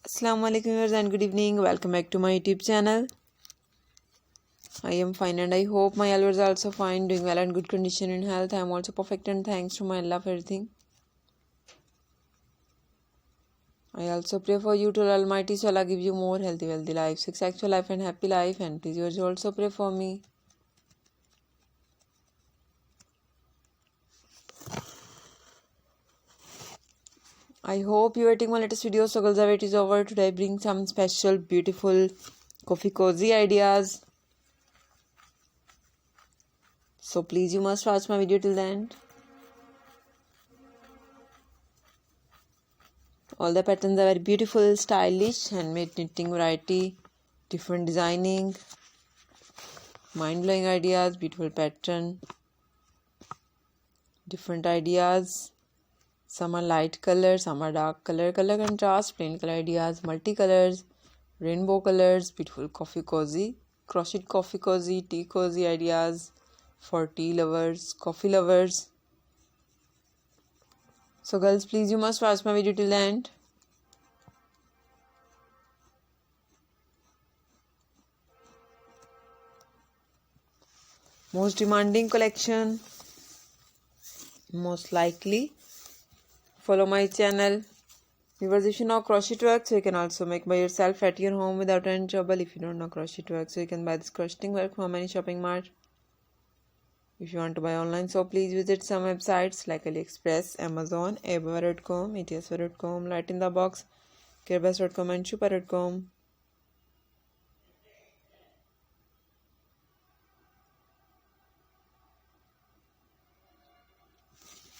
Assalamu alaikum viewers and good evening. Welcome back to my YouTube channel. I am fine and I hope my viewers are also fine, doing well and good condition in health. I am also perfect and thanks to my Allah for everything. I also pray for you to Almighty so Allah give you more healthy, wealthy life, successful life and happy life, and please yours also pray for me. I hope you are watching my latest video. So girls, the wait is over. Today I bring some special, beautiful, coffee cozy ideas. So please you must watch my video till the end. All the patterns are very beautiful, stylish, handmade knitting variety, different designing, mind-blowing ideas, beautiful pattern, different ideas. Some are light color, some are dark color, color contrast, plain color ideas, multicolors, rainbow colors, beautiful coffee cozy, crochet coffee cozy, tea cozy ideas for tea lovers, coffee lovers. So girls, please you must watch my video till the end. Most demanding collection, most likely. Follow my channel. Viewers, if you know crochet work, so you can also make by yourself at your home without any trouble. If you don't know crochet work, so you can buy this crocheting work from any shopping mart. If you want to buy online, so please visit some websites like AliExpress, Amazon, Aba.com, ETSWare.com, Light in the Box, Carebus.com and Chupa.com.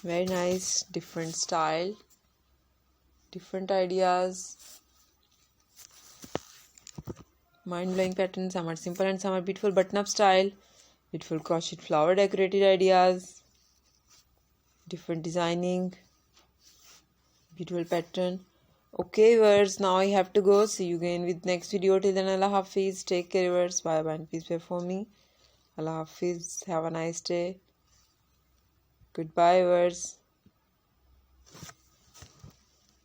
Very nice, different style, different ideas, mind-blowing patterns. Some are simple and some are beautiful button-up style, beautiful crochet flower decorated ideas, different designing, beautiful pattern. Okay viewers, now I have to go. See you again with next video. Till then, Allah Hafiz. Take care viewers. Bye bye and peace be for me. Allah Hafiz. Have a nice day. Goodbye viewers.